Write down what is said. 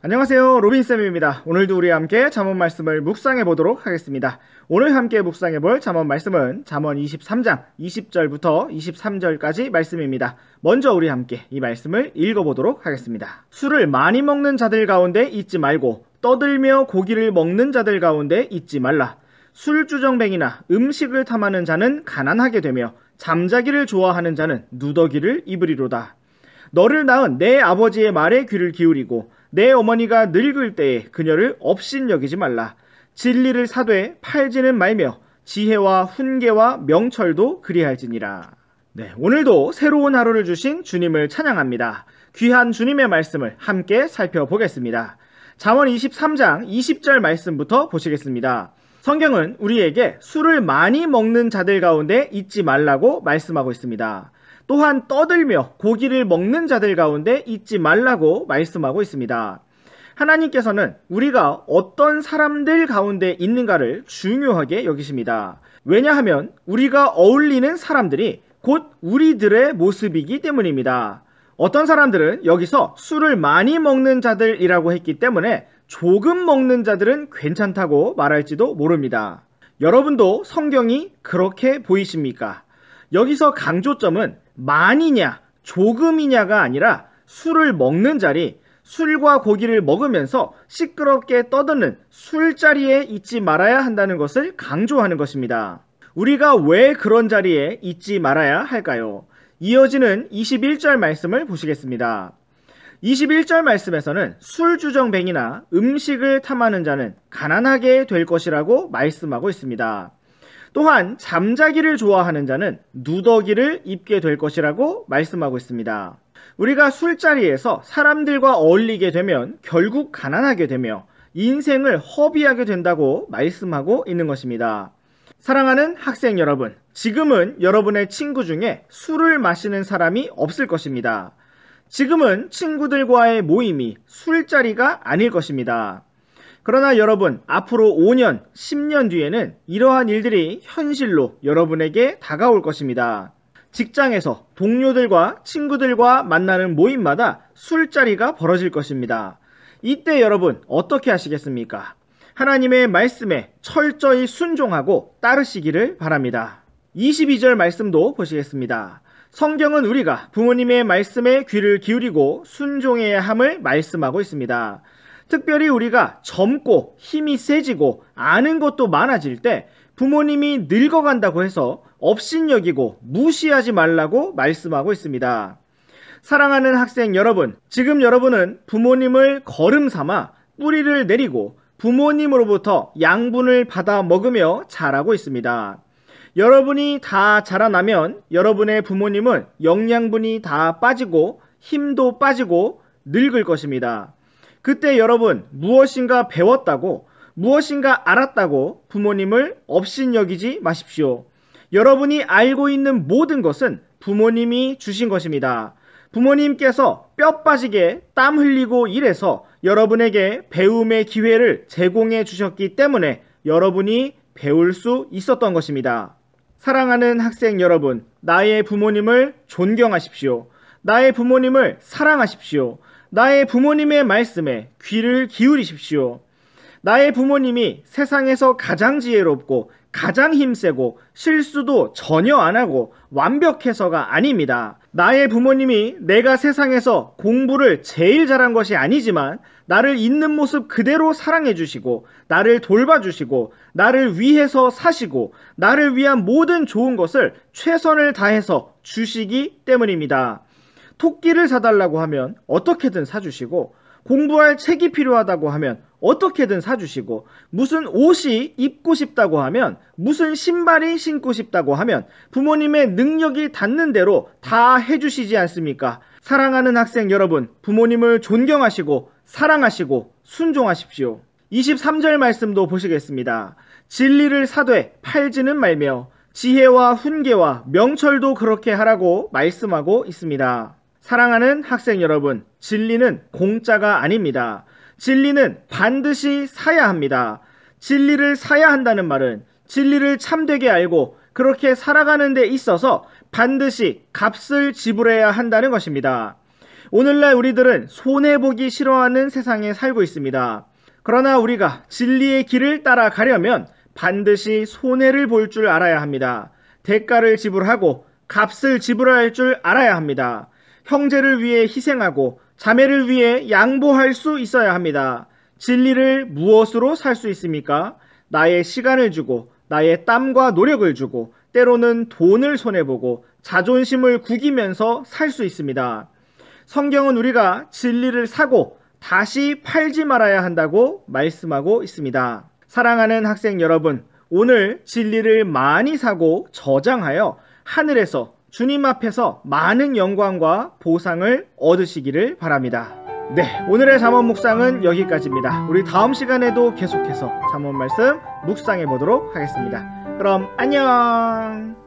안녕하세요, 로빈쌤입니다. 오늘도 우리와 함께 잠언 말씀을 묵상해 보도록 하겠습니다. 오늘 함께 묵상해 볼 잠언 말씀은 잠언 23장 20절부터 23절까지 말씀입니다. 먼저 우리 함께 이 말씀을 읽어보도록 하겠습니다. 술을 많이 먹는 자들 가운데 있지 말고 떠들며 고기를 먹는 자들 가운데 있지 말라. 술주정뱅이나 음식을 탐하는 자는 가난하게 되며 잠자기를 좋아하는 자는 누더기를 입으리로다. 너를 낳은 내 아버지의 말에 귀를 기울이고 내 어머니가 늙을 때에 그녀를 업신여기지 말라. 진리를 사되 팔지는 말며 지혜와 훈계와 명철도 그리할지니라. 오늘도 새로운 하루를 주신 주님을 찬양합니다. 귀한 주님의 말씀을 함께 살펴보겠습니다. 잠언 23장 20절 말씀부터 보시겠습니다. 성경은 우리에게 술을 많이 먹는 자들 가운데 있지 말라고 말씀하고 있습니다. 또한 떠들며 고기를 먹는 자들 가운데 있지 말라고 말씀하고 있습니다. 하나님께서는 우리가 어떤 사람들 가운데 있는가를 중요하게 여기십니다. 왜냐하면 우리가 어울리는 사람들이 곧 우리들의 모습이기 때문입니다. 어떤 사람들은 여기서 술을 많이 먹는 자들이라고 했기 때문에 조금 먹는 자들은 괜찮다고 말할지도 모릅니다. 여러분도 성경이 그렇게 보이십니까? 여기서 강조점은 많이냐 조금이냐가 아니라 술을 먹는 자리, 술과 고기를 먹으면서 시끄럽게 떠드는 술자리에 있지 말아야 한다는 것을 강조하는 것입니다. 우리가 왜 그런 자리에 있지 말아야 할까요? 이어지는 21절 말씀을 보시겠습니다. 21절 말씀에서는 술주정뱅이나 음식을 탐하는 자는 가난하게 될 것이라고 말씀하고 있습니다. 또한 잠자기를 좋아하는 자는 누더기를 입게 될 것이라고 말씀하고 있습니다. 우리가 술자리에서 사람들과 어울리게 되면 결국 가난하게 되며 인생을 허비하게 된다고 말씀하고 있는 것입니다. 사랑하는 학생 여러분, 지금은 여러분의 친구 중에 술을 마시는 사람이 없을 것입니다. 지금은 친구들과의 모임이 술자리가 아닐 것입니다. 그러나 여러분, 앞으로 5년, 10년 뒤에는 이러한 일들이 현실로 여러분에게 다가올 것입니다. 직장에서 동료들과 친구들과 만나는 모임마다 술자리가 벌어질 것입니다. 이때 여러분 어떻게 하시겠습니까? 하나님의 말씀에 철저히 순종하고 따르시기를 바랍니다. 22절 말씀도 보시겠습니다. 성경은 우리가 부모님의 말씀에 귀를 기울이고 순종해야 함을 말씀하고 있습니다. 특별히 우리가 젊고 힘이 세지고 아는 것도 많아질 때 부모님이 늙어간다고 해서 업신여기고 무시하지 말라고 말씀하고 있습니다. 사랑하는 학생 여러분, 지금 여러분은 부모님을 거름 삼아 뿌리를 내리고 부모님으로부터 양분을 받아 먹으며 자라고 있습니다. 여러분이 다 자라나면 여러분의 부모님은 영양분이 다 빠지고 힘도 빠지고 늙을 것입니다. 그때 여러분 무엇인가 배웠다고, 무엇인가 알았다고 부모님을 업신여기지 마십시오. 여러분이 알고 있는 모든 것은 부모님이 주신 것입니다. 부모님께서 뼈 빠지게 땀 흘리고 일해서 여러분에게 배움의 기회를 제공해 주셨기 때문에 여러분이 배울 수 있었던 것입니다. 사랑하는 학생 여러분, 나의 부모님을 존경하십시오. 나의 부모님을 사랑하십시오. 나의 부모님의 말씀에 귀를 기울이십시오. 나의 부모님이 세상에서 가장 지혜롭고 가장 힘세고 실수도 전혀 안 하고 완벽해서가 아닙니다. 나의 부모님이 내가 세상에서 공부를 제일 잘한 것이 아니지만 나를 있는 모습 그대로 사랑해 주시고 나를 돌봐주시고 나를 위해서 사시고 나를 위한 모든 좋은 것을 최선을 다해서 주시기 때문입니다. 토끼를 사달라고 하면 어떻게든 사주시고 공부할 책이 필요하다고 하면 어떻게든 사주시고 무슨 옷이 입고 싶다고 하면 무슨 신발이 신고 싶다고 하면 부모님의 능력이 닿는 대로 다 해주시지 않습니까? 사랑하는 학생 여러분, 부모님을 존경하시고 사랑하시고 순종하십시오. 23절 말씀도 보시겠습니다. 진리를 사되 팔지는 말며 지혜와 훈계와 명철도 그렇게 하라고 말씀하고 있습니다. 사랑하는 학생 여러분, 진리는 공짜가 아닙니다. 진리는 반드시 사야 합니다. 진리를 사야 한다는 말은 진리를 참되게 알고 그렇게 살아가는 데 있어서 반드시 값을 지불해야 한다는 것입니다. 오늘날 우리들은 손해보기 싫어하는 세상에 살고 있습니다. 그러나 우리가 진리의 길을 따라가려면 반드시 손해를 볼 줄 알아야 합니다. 대가를 지불하고 값을 지불할 줄 알아야 합니다. 형제를 위해 희생하고 자매를 위해 양보할 수 있어야 합니다. 진리를 무엇으로 살 수 있습니까? 나의 시간을 주고 나의 땀과 노력을 주고 때로는 돈을 손해보고 자존심을 구기면서 살 수 있습니다. 성경은 우리가 진리를 사고 다시 팔지 말아야 한다고 말씀하고 있습니다. 사랑하는 학생 여러분, 오늘 진리를 많이 사고 저장하여 하늘에서 주님 앞에서 많은 영광과 보상을 얻으시기를 바랍니다. 네, 오늘의 잠언 묵상은 여기까지입니다. 우리 다음 시간에도 계속해서 잠언 말씀 묵상해 보도록 하겠습니다. 그럼 안녕!